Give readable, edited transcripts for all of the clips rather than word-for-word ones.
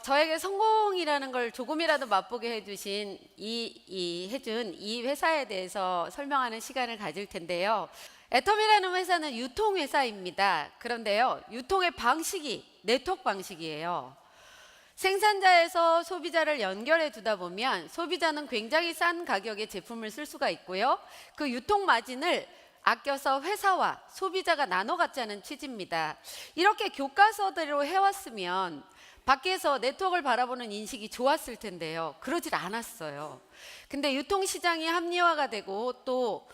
저에게 성공이라는 걸 조금이라도 맛보게 해주신 해준 이 회사에 대해서 설명하는 시간을 가질 텐데요. 애텀이라는 회사는 유통회사입니다. 그런데요, 유통의 방식이 네트워크 방식이에요. 생산자에서 소비자를 연결해 두다 보면 소비자는 굉장히 싼 가격에 제품을 쓸 수가 있고요. 그 유통 마진을 아껴서 회사와 소비자가 나눠 갖자는 취지입니다. 이렇게 교과서대로 해왔으면 밖에서 네트워크를 바라보는 인식이 좋았을 텐데요. 그러질 않았어요. 근데 유통시장이 합리화가 되고 또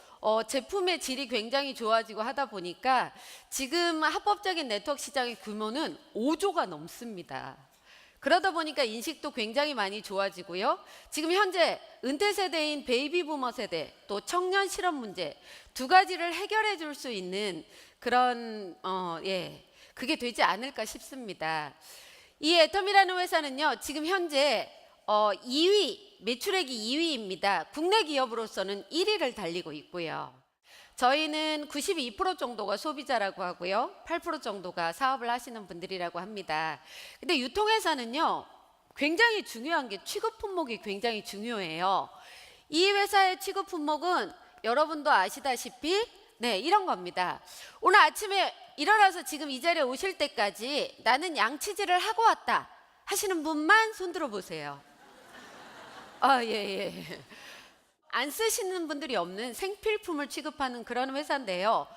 제품의 질이 굉장히 좋아지고 하다 보니까 지금 합법적인 네트워크 시장의 규모는 5조가 넘습니다. 그러다 보니까 인식도 굉장히 많이 좋아지고요. 지금 현재 은퇴 세대인 베이비 부머 세대 또 청년 실업 문제 두 가지를 해결해 줄 수 있는 그런 그게 되지 않을까 싶습니다. 이 애텀이라는 회사는요, 지금 현재 2위, 매출액이 2위입니다. 국내 기업으로서는 1위를 달리고 있고요. 저희는 92% 정도가 소비자라고 하고요. 8% 정도가 사업을 하시는 분들이라고 합니다. 근데 유통회사는요, 굉장히 중요한 게 취급 품목이 굉장히 중요해요. 이 회사의 취급 품목은 여러분도 아시다시피 이런 겁니다. 오늘 아침에 일어나서 지금 이 자리에 오실 때까지 나는 양치질을 하고 왔다 하시는 분만 손 들어 보세요. 예. 안 쓰시는 분들이 없는 생필품을 취급하는 그런 회사인데요.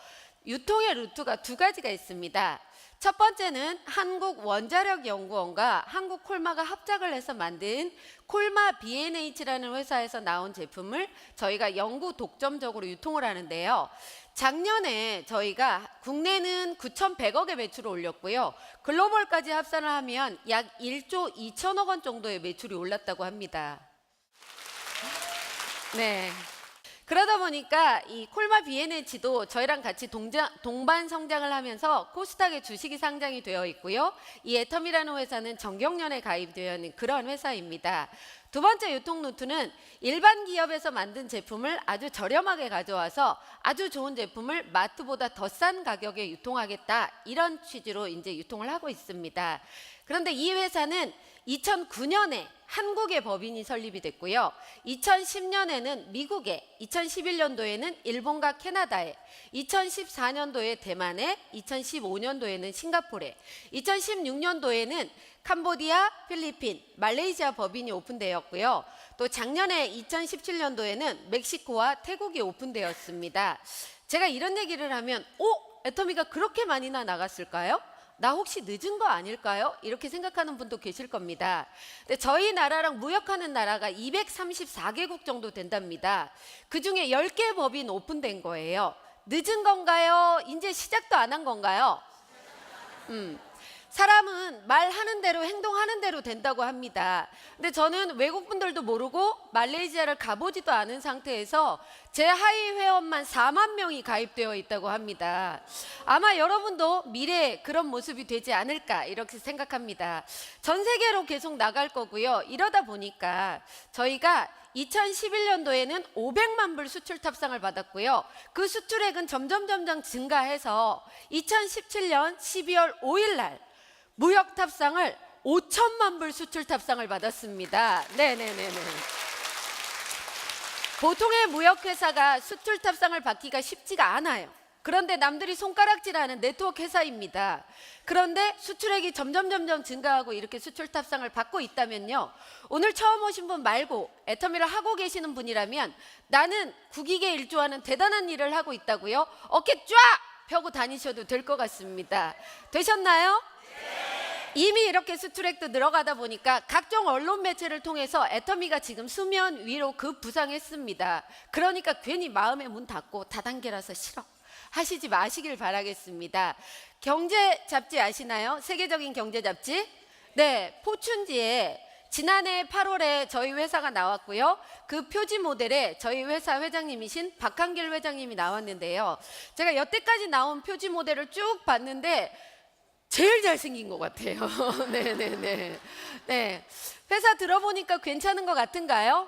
유통의 루트가 두 가지가 있습니다. 첫 번째는 한국원자력연구원과 한국콜마가 합작을 해서 만든 콜마 B&H라는 회사에서 나온 제품을 저희가 영구 독점적으로 유통을 하는데요. 작년에 저희가 국내는 9,100억의 매출을 올렸고요. 글로벌까지 합산을 하면 약 1조 2천억 원 정도의 매출이 올랐다고 합니다. 그러다 보니까 이 콜마 B&H도 저희랑 같이 동반 성장을 하면서 코스닥에 주식이 상장이 되어 있고요. 이 애텀이라는 회사는 정경련에 가입되어 있는 그런 회사입니다. 두 번째 유통 루트는 일반 기업에서 만든 제품을 아주 저렴하게 가져와서 아주 좋은 제품을 마트보다 더 싼 가격에 유통하겠다, 이런 취지로 이제 유통을 하고 있습니다. 그런데 이 회사는 2009년에 한국의 법인이 설립이 됐고요. 2010년에는 미국에, 2011년도에는 일본과 캐나다에, 2014년도에 대만에, 2015년도에는 싱가포르에, 2016년도에는 캄보디아, 필리핀, 말레이시아 법인이 오픈되었고요. 또 작년에 2017년도에는 멕시코와 태국이 오픈되었습니다. 제가 이런 얘기를 하면 애터미가 그렇게 많이나 나갔을까요? 나 혹시 늦은 거 아닐까요? 이렇게 생각하는 분도 계실 겁니다. 근데 저희 나라랑 무역하는 나라가 234개국 정도 된답니다. 그중에 10개 법인 오픈된 거예요. 늦은 건가요? 이제 시작도 안 한 건가요? 사람은 말하는 대로 행동하는 대로 된다고 합니다. 근데 저는 외국 분들도 모르고 말레이시아를 가보지도 않은 상태에서 제 하위 회원만 4만 명이 가입되어 있다고 합니다. 아마 여러분도 미래에 그런 모습이 되지 않을까 이렇게 생각합니다. 전 세계로 계속 나갈 거고요. 이러다 보니까 저희가 2011년도에는 500만 불 수출 탑상을 받았고요. 그 수출액은 점점 증가해서 2017년 12월 5일 날 무역 탑상을 5천만 불 수출 탑상을 받았습니다. 보통의 무역회사가 수출 탑상을 받기가 쉽지가 않아요. 그런데 남들이 손가락질하는 네트워크 회사입니다. 그런데 수출액이 점점 증가하고 이렇게 수출 탑상을 받고 있다면요, 오늘 처음 오신 분 말고 애터미를 하고 계시는 분이라면 나는 국익에 일조하는 대단한 일을 하고 있다고요? 어깨 쫙 펴고 다니셔도 될 것 같습니다. 되셨나요? 이미 이렇게 수출액도 늘어가다 보니까 각종 언론 매체를 통해서 애터미가 지금 수면 위로 급부상했습니다. 그러니까 괜히 마음의 문 닫고 다단계라서 싫어 하시지 마시길 바라겠습니다. 경제 잡지 아시나요? 세계적인 경제 잡지? 포춘지에 지난해 8월에 저희 회사가 나왔고요. 그 표지 모델에 저희 회사 회장님이신 박한길 회장님이 나왔는데요. 제가 여태까지 나온 표지 모델을 쭉 봤는데 제일 잘생긴 것 같아요. 회사 들어보니까 괜찮은 것 같은가요?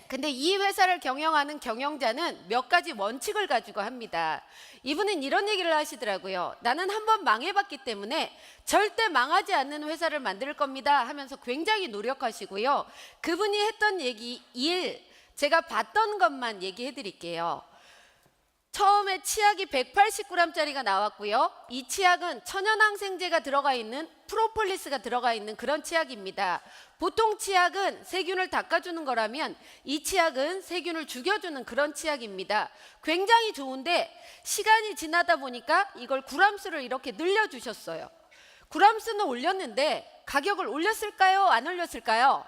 근데 이 회사를 경영하는 경영자는 몇 가지 원칙을 가지고 합니다. 이분은 이런 얘기를 하시더라고요. 나는 한번 망해봤기 때문에 절대 망하지 않는 회사를 만들 겁니다 하면서 굉장히 노력하시고요. 그분이 했던 제가 봤던 것만 얘기해 드릴게요. 처음에 치약이 180g짜리가 나왔고요. 이 치약은 천연항생제가 들어가 있는 프로폴리스가 들어가 있는 그런 치약입니다. 보통 치약은 세균을 닦아주는 거라면 이 치약은 세균을 죽여주는 그런 치약입니다. 굉장히 좋은데 시간이 지나다 보니까 이걸 구람수를 이렇게 늘려주셨어요. 구람수는 올렸는데 가격을 올렸을까요? 안 올렸을까요?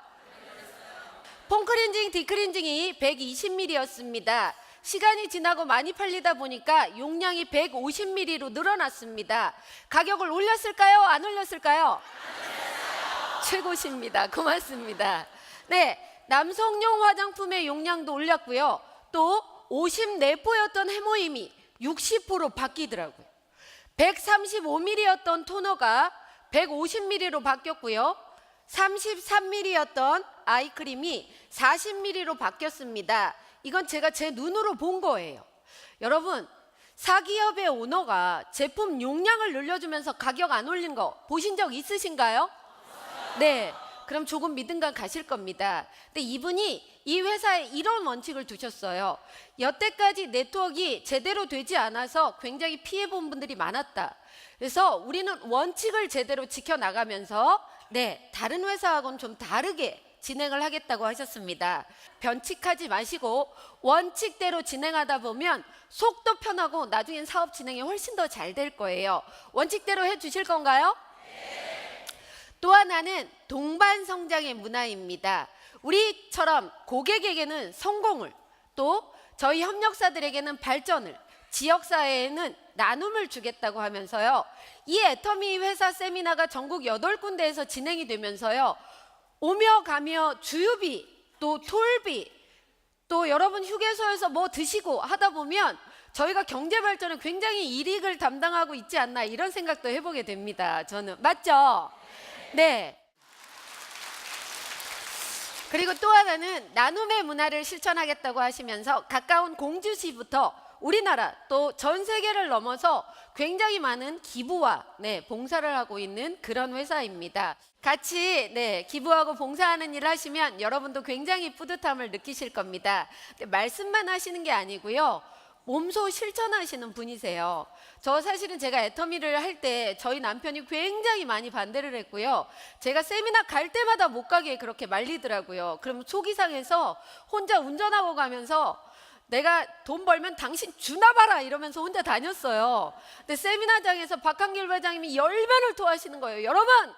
폼클렌징, 디클렌징이 120ml였습니다. 시간이 지나고 많이 팔리다 보니까 용량이 150ml로 늘어났습니다. 가격을 올렸을까요? 안 올렸을까요? 최고십니다. 고맙습니다. 네, 남성용 화장품의 용량도 올렸고요. 또 54포였던 해모임이 60포로 바뀌더라고요. 135ml였던 토너가 150ml로 바뀌었고요. 33ml였던 아이크림이 40ml로 바뀌었습니다. 이건 제가 제 눈으로 본 거예요. 여러분, 사기업의 오너가 제품 용량을 늘려주면서 가격 안 올린 거 보신 적 있으신가요? 네, 그럼 조금 믿음감 가실 겁니다. 근데 이분이 이 회사에 이런 원칙을 두셨어요. 여태까지 네트워크가 제대로 되지 않아서 굉장히 피해본 분들이 많았다. 그래서 우리는 원칙을 제대로 지켜나가면서 다른 회사하고는 좀 다르게 진행을 하겠다고 하셨습니다. 변칙하지 마시고 원칙대로 진행하다 보면 속도 편하고 나중엔 사업 진행이 훨씬 더 잘 될 거예요. 원칙대로 해주실 건가요? 네. 또 하나는 동반 성장의 문화입니다. 우리처럼 고객에게는 성공을, 또 저희 협력사들에게는 발전을, 지역사회에는 나눔을 주겠다고 하면서요. 이 애터미 회사 세미나가 전국 8군데에서 진행이 되면서요. 오며 가며 주유비, 또 톨비, 또 여러분 휴게소에서 뭐 드시고 하다 보면 저희가 경제 발전에 굉장히 이익을 담당하고 있지 않나 이런 생각도 해보게 됩니다. 저는. 맞죠? 네. 그리고 또 하나는 나눔의 문화를 실천하겠다고 하시면서 가까운 공주시부터 우리나라 또 전 세계를 넘어서 굉장히 많은 기부와 봉사를 하고 있는 그런 회사입니다. 같이 기부하고 봉사하는 일을 하시면 여러분도 굉장히 뿌듯함을 느끼실 겁니다. 말씀만 하시는 게 아니고요. 몸소 실천하시는 분이세요. 저 사실은 제가 애터미를 할 때 저희 남편이 굉장히 많이 반대를 했고요. 제가 세미나 갈 때마다 못 가게 그렇게 말리더라고요. 그럼 속이 상해서 혼자 운전하고 가면서 내가 돈 벌면 당신 주나 봐라 이러면서 혼자 다녔어요. 근데 세미나장에서 박한길 회장님이 열변을 토하시는 거예요. 여러분,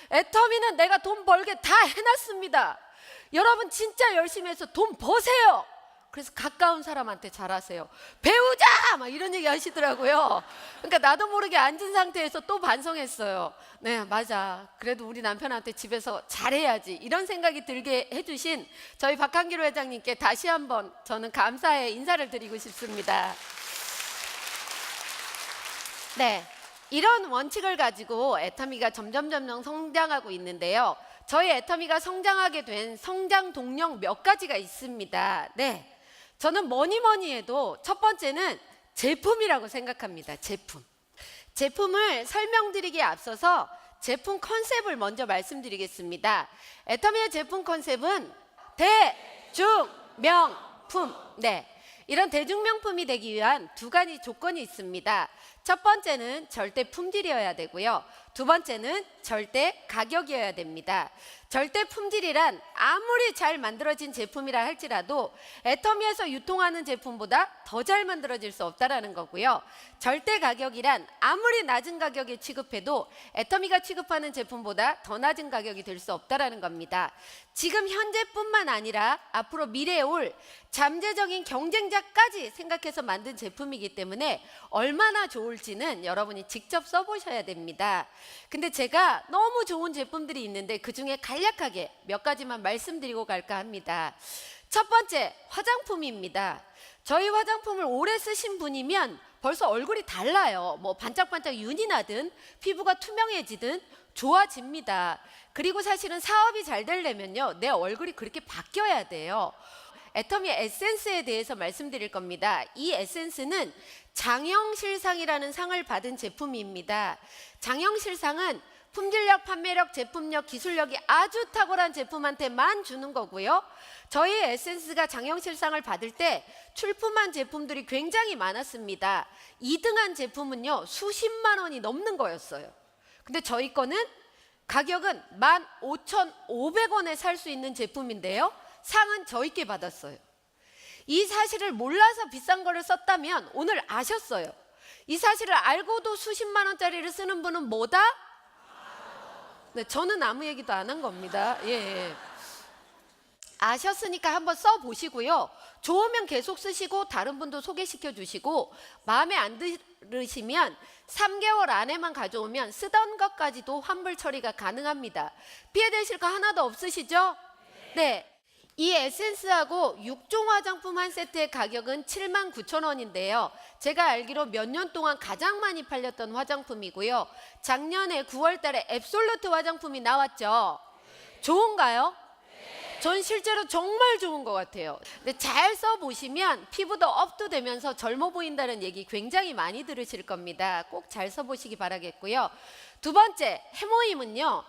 애터미는 내가 돈 벌게 다 해놨습니다. 여러분 진짜 열심히 해서 돈 버세요. 그래서 가까운 사람한테 잘하세요. 배우자! 막 이런 얘기 하시더라고요. 그러니까 나도 모르게 앉은 상태에서 또 반성했어요. 네, 맞아. 그래도 우리 남편한테 집에서 잘해야지. 이런 생각이 들게 해주신 저희 박한길 회장님께 다시 한번 저는 감사의 인사를 드리고 싶습니다. 네, 이런 원칙을 가지고 애터미가 점점 성장하고 있는데요. 저희 애터미가 성장하게 된 성장 동력 몇 가지가 있습니다. 네. 저는 뭐니 해도 첫 번째는 제품이라고 생각합니다. 제품을 설명드리기에 앞서서 제품 컨셉을 먼저 말씀드리겠습니다. 애터미의 제품 컨셉은 대중명품. 이런 대중명품이 되기 위한 두 가지 조건이 있습니다. 첫 번째는 절대 품질이어야 되고요. 두 번째는 절대 가격이어야 됩니다. 절대 품질이란 아무리 잘 만들어진 제품이라 할지라도 애터미에서 유통하는 제품보다 더 잘 만들어질 수 없다라는 거고요. 절대 가격이란 아무리 낮은 가격에 취급해도 애터미가 취급하는 제품보다 더 낮은 가격이 될 수 없다라는 겁니다. 지금 현재뿐만 아니라 앞으로 미래에 올 잠재적인 경쟁자까지 생각해서 만든 제품이기 때문에 얼마나 좋을지는 여러분이 직접 써보셔야 됩니다. 근데 제가 너무 좋은 제품들이 있는데 그중에 간략하게 몇 가지만 말씀드리고 갈까 합니다. 첫 번째, 화장품입니다. 저희 화장품을 오래 쓰신 분이면 벌써 얼굴이 달라요. 뭐 반짝반짝 윤이 나든 피부가 투명해지든 좋아집니다. 그리고 사실은 사업이 잘 되려면요, 내 얼굴이 그렇게 바뀌어야 돼요. 애터미 에센스에 대해서 말씀드릴 겁니다. 이 에센스는 장영실상이라는 상을 받은 제품입니다. 장영실상은 품질력, 판매력, 제품력, 기술력이 아주 탁월한 제품한테만 주는 거고요. 저희 에센스가 장영실상을 받을 때 출품한 제품들이 굉장히 많았습니다. 2등한 제품은요, 수십만 원이 넘는 거였어요. 근데 저희 거는 가격은 15,500원에 살 수 있는 제품인데요. 상은 저희께 받았어요. 이 사실을 몰라서 비싼 거를 썼다면 오늘 아셨어요. 이 사실을 알고도 수십만 원짜리를 쓰는 분은 뭐다? 네, 저는 아무 얘기도 안 한 겁니다. 예. 아셨으니까 한번 써보시고요. 좋으면 계속 쓰시고 다른 분도 소개시켜 주시고 마음에 안 들으시면 3개월 안에만 가져오면 쓰던 것까지도 환불 처리가 가능합니다. 피해되실 거 하나도 없으시죠? 네. 이 에센스하고 6종 화장품 한 세트의 가격은 79,000원인데요. 제가 알기로 몇 년 동안 가장 많이 팔렸던 화장품이고요. 작년에 9월 달에 앱솔루트 화장품이 나왔죠. 좋은가요? 전 실제로 정말 좋은 것 같아요. 근데 잘 써보시면 피부도 업도되면서 젊어 보인다는 얘기 굉장히 많이 들으실 겁니다. 꼭 잘 써보시기 바라겠고요. 두 번째, 해모임은요.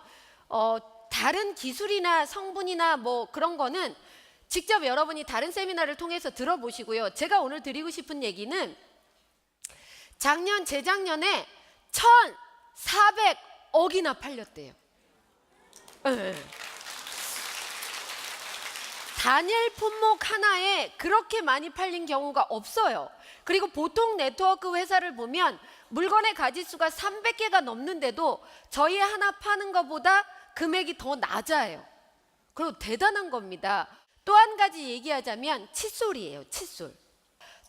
다른 기술이나 성분이나 뭐 그런 거는 직접 여러분이 다른 세미나를 통해서 들어보시고요. 제가 오늘 드리고 싶은 얘기는 작년, 재작년에 1,400억이나 팔렸대요. 단일 품목 하나에 그렇게 많이 팔린 경우가 없어요. 그리고 보통 네트워크 회사를 보면 물건의 가짓수가 300개가 넘는데도 저희 하나 파는 것보다 금액이 더 낮아요. 그리고 대단한 겁니다. 또 한 가지 얘기하자면 칫솔이에요. 칫솔.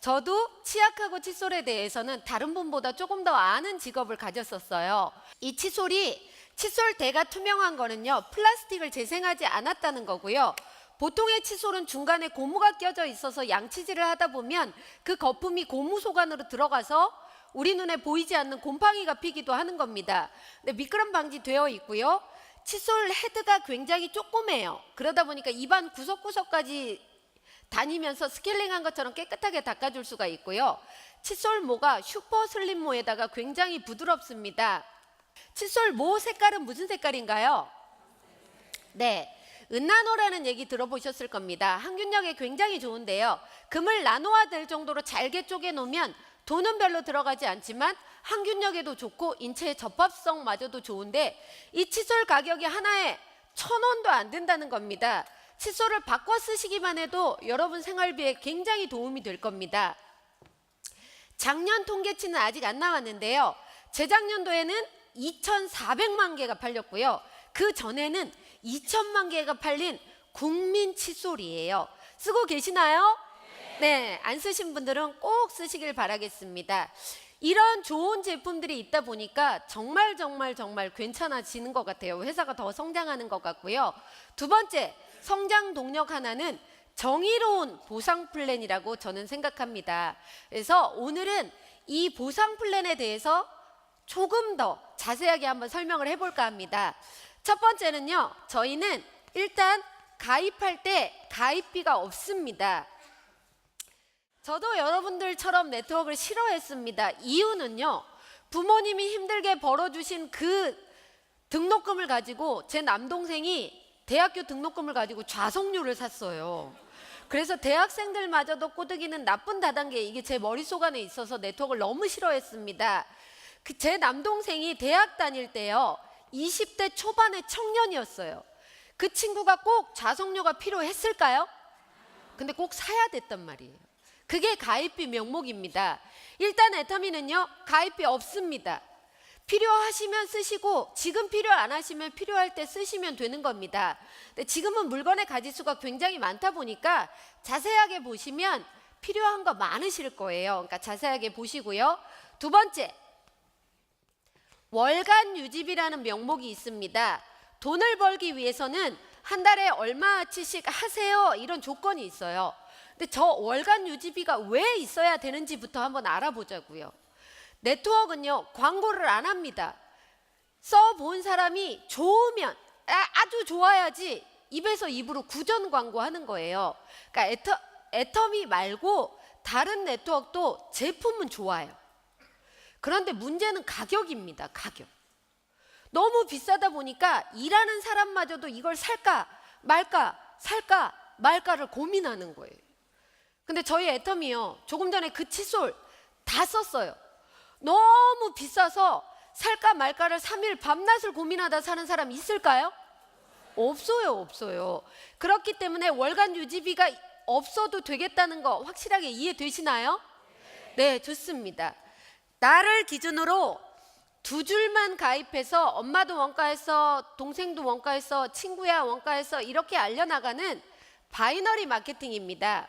저도 치약하고 칫솔에 대해서는 다른 분보다 조금 더 아는 직업을 가졌었어요. 이 칫솔이 칫솔대가 투명한 거는요, 플라스틱을 재생하지 않았다는 거고요. 보통의 칫솔은 중간에 고무가 껴져 있어서 양치질을 하다 보면 그 거품이 고무 속안으로 들어가서 우리 눈에 보이지 않는 곰팡이가 피기도 하는 겁니다. 근데 미끄럼 방지 되어 있고요. 칫솔 헤드가 굉장히 조그매요. 그러다 보니까 입안 구석구석까지 다니면서 스케일링한 것처럼 깨끗하게 닦아줄 수가 있고요. 칫솔 모가 슈퍼 슬림 모에다가 굉장히 부드럽습니다. 칫솔 모 색깔은 무슨 색깔인가요? 네, 은나노라는 얘기 들어보셨을 겁니다. 항균력이 굉장히 좋은데요. 금을 나노화될 정도로 잘게 쪼개 놓으면 돈은 별로 들어가지 않지만 항균력에도 좋고 인체의 접합성마저도 좋은데 이 칫솔 가격이 하나에 1,000원도 안 된다는 겁니다. 칫솔을 바꿔 쓰시기만 해도 여러분 생활비에 굉장히 도움이 될 겁니다. 작년 통계치는 아직 안 나왔는데요. 재작년도에는 2,400만 개가 팔렸고요. 그 전에는 2천만 개가 팔린 국민 칫솔이에요. 쓰고 계시나요? 네, 안 쓰신 분들은 꼭 쓰시길 바라겠습니다. 이런 좋은 제품들이 있다 보니까 정말 괜찮아지는 것 같아요. 회사가 더 성장하는 것 같고요. 두 번째, 성장 동력 하나는 정의로운 보상 플랜이라고 저는 생각합니다. 그래서 오늘은 이 보상 플랜에 대해서 조금 더 자세하게 한번 설명을 해볼까 합니다. 첫 번째는요, 저희는 일단 가입할 때 가입비가 없습니다. 저도 여러분들처럼 네트워크를 싫어했습니다. 이유는요, 부모님이 힘들게 벌어주신 그 등록금을 가지고 제 남동생이 대학교 등록금을 가지고 좌석료를 샀어요. 그래서 대학생들마저도 꼬드기는 나쁜 다단계, 이게 제 머릿속 안에 있어서 네트워크를 너무 싫어했습니다. 제 남동생이 대학 다닐 때요, 20대 초반의 청년이었어요. 그 친구가 꼭 좌석료가 필요했을까요? 근데 꼭 사야 됐단 말이에요. 그게 가입비 명목입니다. 일단 애터미는요, 가입비 없습니다. 필요하시면 쓰시고 지금 필요 안 하시면 필요할 때 쓰시면 되는 겁니다. 근데 지금은 물건의 가짓수가 굉장히 많다 보니까 자세하게 보시면 필요한 거 많으실 거예요. 그러니까 자세하게 보시고요. 두 번째, 월간 유지비라는 명목이 있습니다. 돈을 벌기 위해서는 한 달에 얼마치씩 하세요, 이런 조건이 있어요. 근데 저 월간 유지비가 왜 있어야 되는지부터 한번 알아보자고요. 네트워크는요, 광고를 안 합니다. 써본 사람이 좋으면, 아주 좋아야지 입에서 입으로 구전 광고하는 거예요. 그러니까 애터미 말고 다른 네트워크도 제품은 좋아요. 그런데 문제는 가격입니다. 가격. 너무 비싸다 보니까 일하는 사람마저도 이걸 살까 말까 살까 말까를 고민하는 거예요. 근데 저희 애터미요, 조금 전에 그 칫솔 다 썼어요. 너무 비싸서 살까 말까를 3일 밤낮을 고민하다 사는 사람 있을까요? 없어요, 없어요. 그렇기 때문에 월간 유지비가 없어도 되겠다는 거 확실하게 이해되시나요? 네, 좋습니다. 나를 기준으로 2줄만 가입해서 엄마도 원가에서 동생도 원가에서 친구야 원가에서 이렇게 알려나가는 바이너리 마케팅입니다.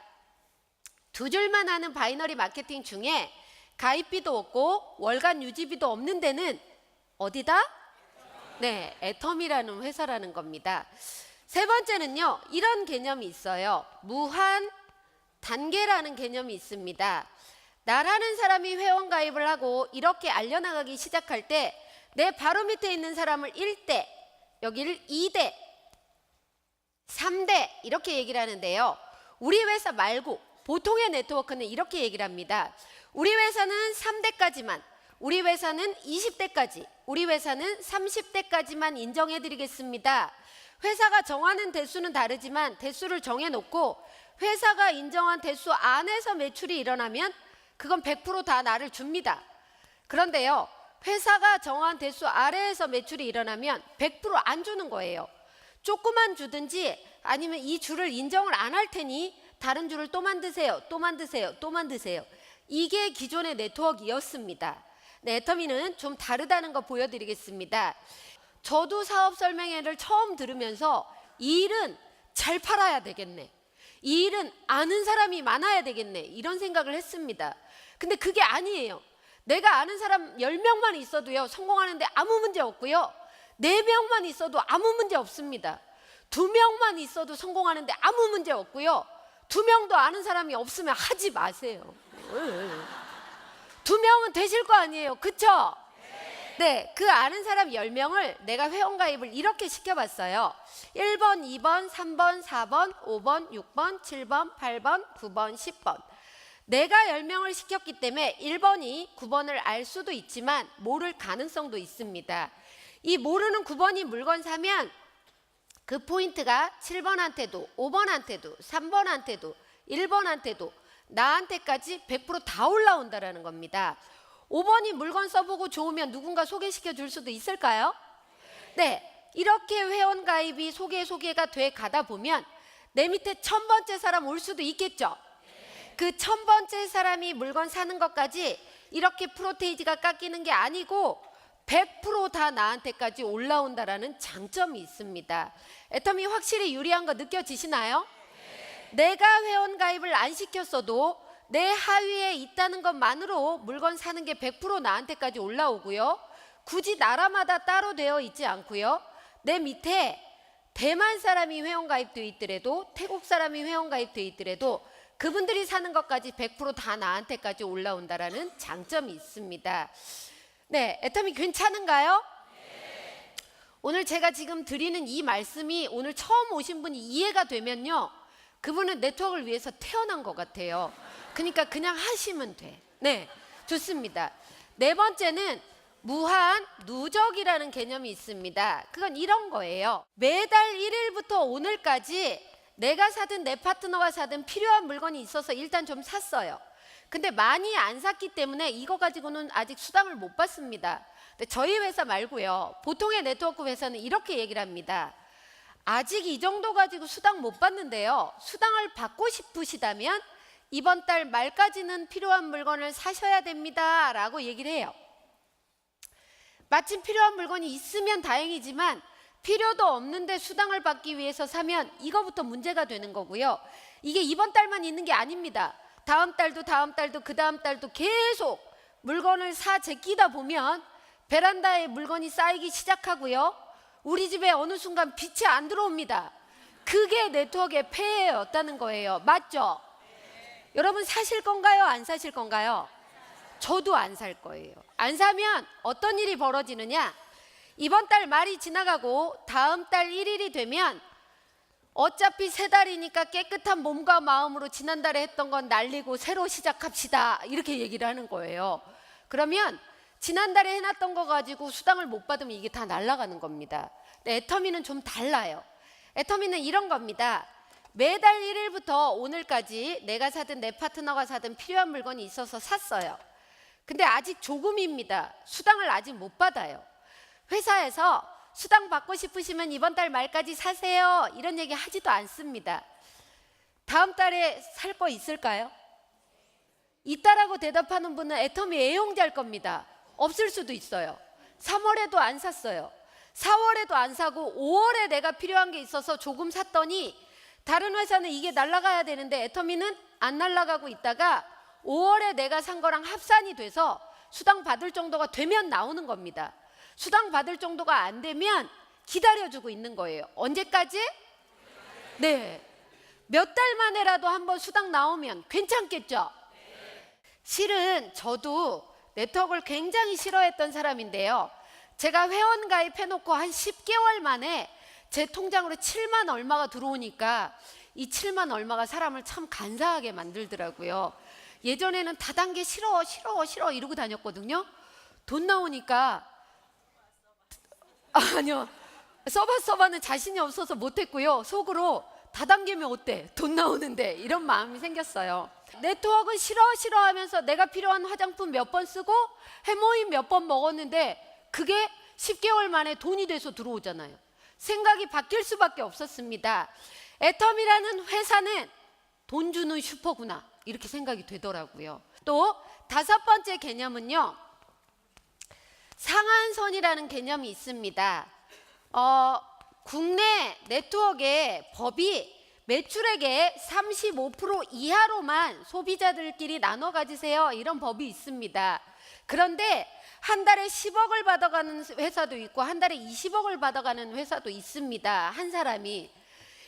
2줄만 하는 바이너리 마케팅 중에 가입비도 없고 월간 유지비도 없는 데는 어디다? 네, 애터미라는 회사라는 겁니다. 세 번째는요, 이런 개념이 있어요. 무한 단계라는 개념이 있습니다. 나라는 사람이 회원 가입을 하고 이렇게 알려나가기 시작할 때 내 바로 밑에 있는 사람을 1대, 여기를 2대, 3대 이렇게 얘기를 하는데요. 우리 회사 말고 보통의 네트워크는 이렇게 얘기를 합니다. 우리 회사는 3대까지만, 우리 회사는 20대까지, 우리 회사는 30대까지만 인정해 드리겠습니다. 회사가 정하는 대수는 다르지만 대수를 정해놓고 회사가 인정한 대수 안에서 매출이 일어나면 그건 100% 다 나를 줍니다. 그런데요, 회사가 정한 대수 아래에서 매출이 일어나면 100% 안 주는 거예요. 조금만 주든지 아니면 이 줄을 인정을 안 할 테니 다른 줄을 또 만드세요, 또 만드세요, 또 만드세요. 이게 기존의 네트워크였습니다. 네, 애터미는 좀 다르다는 거 보여드리겠습니다. 저도 사업 설명회를 처음 들으면서 이 일은 잘 팔아야 되겠네, 이 일은 아는 사람이 많아야 되겠네, 이런 생각을 했습니다. 근데 그게 아니에요. 내가 아는 사람 10명만 있어도요, 성공하는데 아무 문제 없고요, 4명만 있어도 아무 문제 없습니다. 2명만 있어도 성공하는데 아무 문제 없고요, 2명도 아는 사람이 없으면 하지 마세요. 2명은 되실 거 아니에요, 그쵸? 네, 그 아는 사람 10명을 내가 회원가입을 이렇게 시켜봤어요. 1번, 2번, 3번, 4번, 5번, 6번, 7번, 8번, 9번, 10번. 내가 10명을 시켰기 때문에 1번이 9번을 알 수도 있지만 모를 가능성도 있습니다. 이 모르는 9번이 물건 사면 그 포인트가 7번한테도 5번한테도 3번한테도 1번한테도 나한테까지 100% 다 올라온다라는 겁니다. 5번이 물건 써보고 좋으면 누군가 소개시켜 줄 수도 있을까요? 네, 이렇게 회원 가입이 소개가 돼 가다 보면 내 밑에 1000번째 사람 올 수도 있겠죠. 그 1000번째 사람이 물건 사는 것까지 이렇게 프로테이지가 깎이는 게 아니고 100% 다 나한테까지 올라온다라는 장점이 있습니다. 애터미 확실히 유리한 거 느껴지시나요? 내가 회원 가입을 안 시켰어도 내 하위에 있다는 것만으로 물건 사는 게 100% 나한테까지 올라오고요. 굳이 나라마다 따로 되어 있지 않고요. 내 밑에 대만 사람이 회원 가입되어 있더라도, 태국 사람이 회원 가입되어 있더라도 그분들이 사는 것까지 100% 다 나한테까지 올라온다라는 장점이 있습니다. 네, 애터미 괜찮은가요? 네. 오늘 제가 지금 드리는 이 말씀이 오늘 처음 오신 분이 이해가 되면요, 그분은 네트워크를 위해서 태어난 것 같아요. 그러니까 그냥 하시면 돼. 네, 좋습니다. 네 번째는 무한 누적이라는 개념이 있습니다. 그건 이런 거예요. 매달 1일부터 오늘까지 내가 사든 내 파트너가 사든 필요한 물건이 있어서 일단 좀 샀어요. 근데 많이 안 샀기 때문에 이거 가지고는 아직 수당을 못 받습니다. 근데 저희 회사 말고요, 보통의 네트워크 회사는 이렇게 얘기를 합니다. 아직 이 정도 가지고 수당 못 받는데요, 수당을 받고 싶으시다면 이번 달 말까지는 필요한 물건을 사셔야 됩니다 라고 얘기를 해요. 마침 필요한 물건이 있으면 다행이지만 필요도 없는데 수당을 받기 위해서 사면 이거부터 문제가 되는 거고요. 이게 이번 달만 있는 게 아닙니다. 다음 달도 그 다음 달도 계속 물건을 사 제끼다 보면 베란다에 물건이 쌓이기 시작하고요, 우리 집에 어느 순간 빛이 안 들어옵니다. 그게 네트워크의 폐해였다는 거예요. 맞죠? 여러분 사실 건가요? 안 사실 건가요? 저도 안 살 거예요. 안 사면 어떤 일이 벌어지느냐, 이번 달 말이 지나가고 다음 달 1일이 되면 어차피 세 달이니까 깨끗한 몸과 마음으로 지난달에 했던 건 날리고 새로 시작합시다. 이렇게 얘기를 하는 거예요. 그러면 지난달에 해놨던 거 가지고 수당을 못 받으면 이게 다 날아가는 겁니다. 근데 애터미는 좀 달라요. 애터미는 이런 겁니다. 매달 1일부터 오늘까지 내가 사든 내 파트너가 사든 필요한 물건이 있어서 샀어요. 근데 아직 조금입니다. 수당을 아직 못 받아요. 회사에서 수당 받고 싶으시면 이번 달 말까지 사세요. 이런 얘기 하지도 않습니다. 다음 달에 살 거 있을까요? 있다라고 대답하는 분은 애터미 애용자일 겁니다. 없을 수도 있어요. 3월에도 안 샀어요. 4월에도 안 사고 5월에 내가 필요한 게 있어서 조금 샀더니 다른 회사는 이게 날아가야 되는데 애터미는 안 날아가고 있다가 5월에 내가 산 거랑 합산이 돼서 수당 받을 정도가 되면 나오는 겁니다. 수당 받을 정도가 안 되면 기다려주고 있는 거예요. 언제까지? 네. 몇 달 만에라도 한번 수당 나오면 괜찮겠죠? 실은 저도 네트워크를 굉장히 싫어했던 사람인데요. 제가 회원 가입해놓고 한 10개월 만에 제 통장으로 7만 얼마가 들어오니까 이 7만 얼마가 사람을 참 간사하게 만들더라고요. 예전에는 다단계 싫어 이러고 다녔거든요. 돈 나오니까 아니요. 써봐는 자신이 없어서 못했고요. 속으로 다단계면 어때? 돈 나오는데 이런 마음이 생겼어요. 네트워크 싫어 하면서 내가 필요한 화장품 몇 번 쓰고 해모임 몇 번 먹었는데 그게 10개월 만에 돈이 돼서 들어오잖아요. 생각이 바뀔 수밖에 없었습니다. 애텀이라는 회사는 돈 주는 슈퍼구나 이렇게 생각이 되더라고요. 또 다섯 번째 개념은요. 상한선이라는 개념이 있습니다. 국내 네트워크의 법이 매출액의 35% 이하로만 소비자들끼리 나눠 가지세요. 이런 법이 있습니다. 그런데 한 달에 10억을 받아가는 회사도 있고 한 달에 20억을 받아가는 회사도 있습니다. 한 사람이.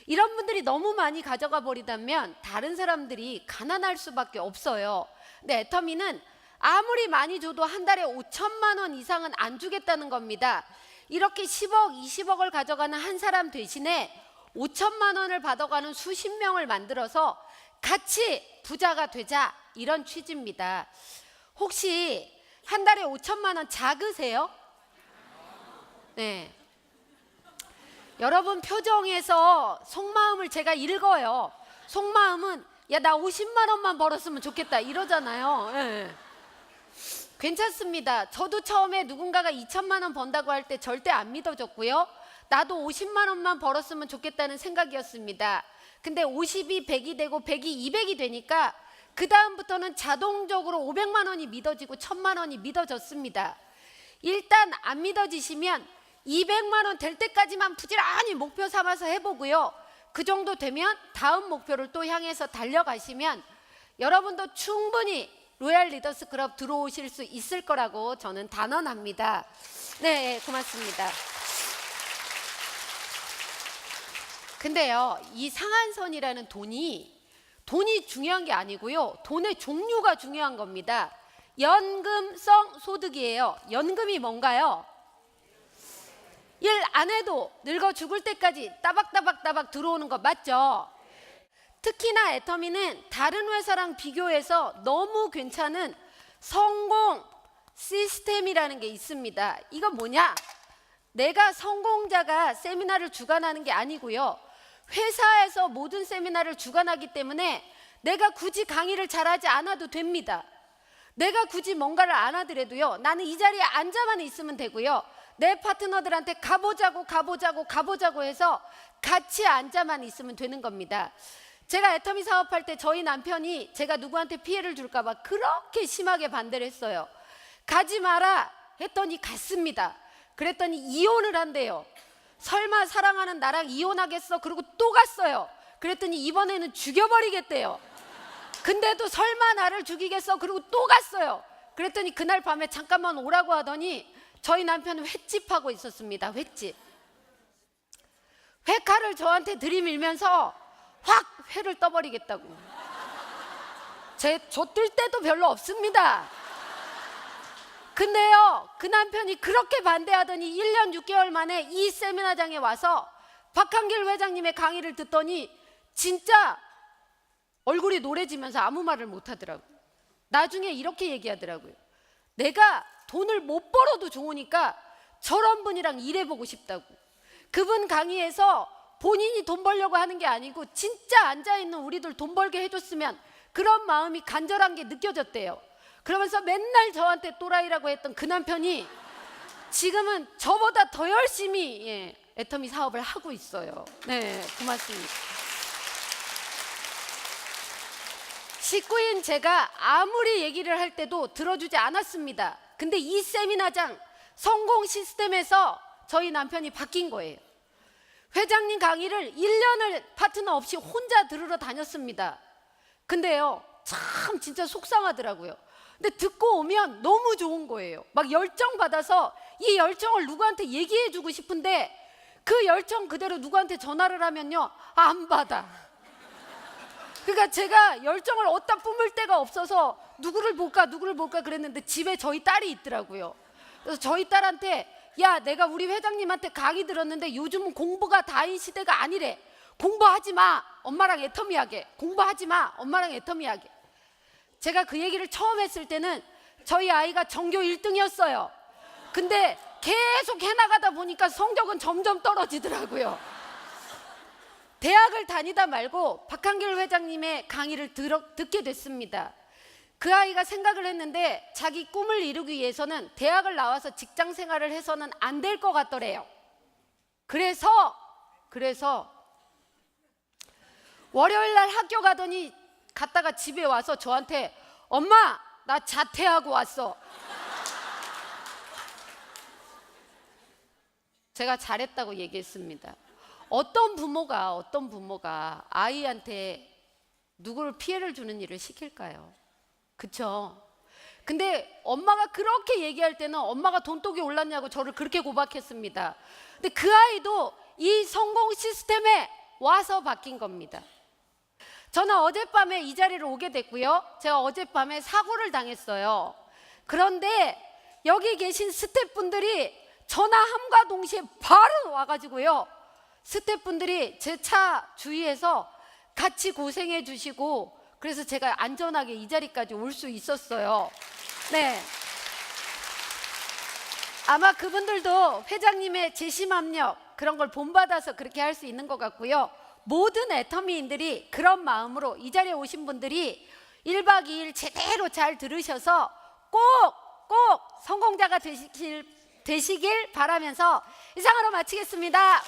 이런 분들이 너무 많이 가져가 버리다면 다른 사람들이 가난할 수밖에 없어요. 근데 애터미는 아무리 많이 줘도 한 달에 5천만 원 이상은 안 주겠다는 겁니다. 이렇게 10억, 20억을 가져가는 한 사람 대신에 5천만 원을 받아가는 수십 명을 만들어서 같이 부자가 되자 이런 취지입니다. 혹시 한 달에 5천만 원 작으세요? 네. 여러분 표정에서 속마음을 제가 읽어요. 속마음은 야 나 50만 원만 벌었으면 좋겠다 이러잖아요. 네. 괜찮습니다. 저도 처음에 누군가가 2천만 원 번다고 할 때 절대 안 믿어졌고요. 나도 50만 원만 벌었으면 좋겠다는 생각이었습니다. 근데 50이 100이 되고 100이 200이 되니까 그 다음부터는 자동적으로 500만 원이 믿어지고 1000만 원이 믿어졌습니다. 일단 안 믿어지시면 200만 원 될 때까지만 부지런히 목표 삼아서 해보고요. 그 정도 되면 다음 목표를 또 향해서 달려가시면 여러분도 충분히 로얄 리더스 클럽 들어오실 수 있을 거라고 저는 단언합니다. 네, 고맙습니다. 근데요, 이 상한선이라는 돈이 중요한 게 아니고요. 돈의 종류가 중요한 겁니다. 연금성 소득이에요. 연금이 뭔가요? 일 안 해도 늙어 죽을 때까지 따박따박 들어오는 거 맞죠? 특히나 애터미는 다른 회사랑 비교해서 너무 괜찮은 성공 시스템이라는 게 있습니다. 이건 뭐냐? 내가 성공자가 세미나를 주관하는 게 아니고요. 회사에서 모든 세미나를 주관하기 때문에 내가 굳이 강의를 잘하지 않아도 됩니다. 내가 굳이 뭔가를 안 하더라도요. 나는 이 자리에 앉아만 있으면 되고요. 내 파트너들한테 가보자고 해서 같이 앉아만 있으면 되는 겁니다. 제가 애터미 사업할 때 저희 남편이 제가 누구한테 피해를 줄까 봐 그렇게 심하게 반대를 했어요. 가지 마라 했더니 갔습니다. 그랬더니 이혼을 한대요. 설마 사랑하는 나랑 이혼하겠어? 그리고 또 갔어요. 그랬더니 이번에는 죽여버리겠대요. 근데도 설마 나를 죽이겠어? 그리고 또 갔어요. 그랬더니 그날 밤에 잠깐만 오라고 하더니 저희 남편은 횟집 하고 있었습니다. 횟집. 회칼을 저한테 들이밀면서 확 회를 떠버리겠다고. 저 뜰 때도 별로 없습니다. 근데요, 그 남편이 그렇게 반대하더니 1년 6개월 만에 이 세미나장에 와서 박한길 회장님의 강의를 듣더니 진짜 얼굴이 노래지면서 아무 말을 못 하더라고요. 나중에 이렇게 얘기하더라고요. 내가 돈을 못 벌어도 좋으니까 저런 분이랑 일해보고 싶다고. 그분 강의에서 본인이 돈 벌려고 하는 게 아니고 진짜 앉아있는 우리들 돈 벌게 해줬으면 그런 마음이 간절한 게 느껴졌대요. 그러면서 맨날 저한테 또라이라고 했던 그 남편이 지금은 저보다 더 열심히 애터미 사업을 하고 있어요. 네, 고맙습니다. 식구인 제가 아무리 얘기를 할 때도 들어주지 않았습니다. 근데 이 세미나장 성공 시스템에서 저희 남편이 바뀐 거예요. 회장님 강의를 1년을 파트너 없이 혼자 들으러 다녔습니다. 근데요, 참 진짜 속상하더라고요. 근데 듣고 오면 너무 좋은 거예요. 막 열정 받아서 이 열정을 누구한테 얘기해 주고 싶은데 그 열정 그대로 누구한테 전화를 하면요, 안 받아. 그러니까 제가 열정을 어디다 뿜을 데가 없어서 누구를 볼까 그랬는데 집에 저희 딸이 있더라고요. 그래서 저희 딸한테 야, 내가 우리 회장님한테 강의 들었는데 요즘은 공부가 다인 시대가 아니래. 공부하지 마. 엄마랑 애터미 하게. 공부하지 마. 엄마랑 애터미 하게. 제가 그 얘기를 처음 했을 때는 저희 아이가 전교 1등이었어요. 근데 계속 해나가다 보니까 성적은 점점 떨어지더라고요. 대학을 다니다 말고 박한길 회장님의 강의를 듣게 됐습니다. 그 아이가 생각을 했는데 자기 꿈을 이루기 위해서는 대학을 나와서 직장 생활을 해서는 안 될 것 같더래요. 그래서 월요일 날 학교 갔다가 집에 와서 저한테 엄마, 나 자퇴하고 왔어. 제가 잘했다고 얘기했습니다. 어떤 부모가 아이한테 누구를 피해를 주는 일을 시킬까요? 그쵸? 근데 엄마가 그렇게 얘기할 때는 엄마가 돈독이 올랐냐고 저를 그렇게 고박했습니다. 근데 그 아이도 이 성공 시스템에 와서 바뀐 겁니다. 저는 어젯밤에 이 자리를 오게 됐고요. 제가 어젯밤에 사고를 당했어요. 그런데 여기 계신 스태프분들이 전화함과 동시에 바로 와가지고요, 스태프분들이 제 차 주위에서 같이 고생해 주시고 그래서 제가 안전하게 이 자리까지 올 수 있었어요. 네. 아마 그분들도 회장님의 재심 압력 그런 걸 본받아서 그렇게 할 수 있는 것 같고요. 모든 애터미인들이 그런 마음으로 이 자리에 오신 분들이 1박 2일 제대로 잘 들으셔서 꼭 성공자가 되시길 바라면서 이상으로 마치겠습니다.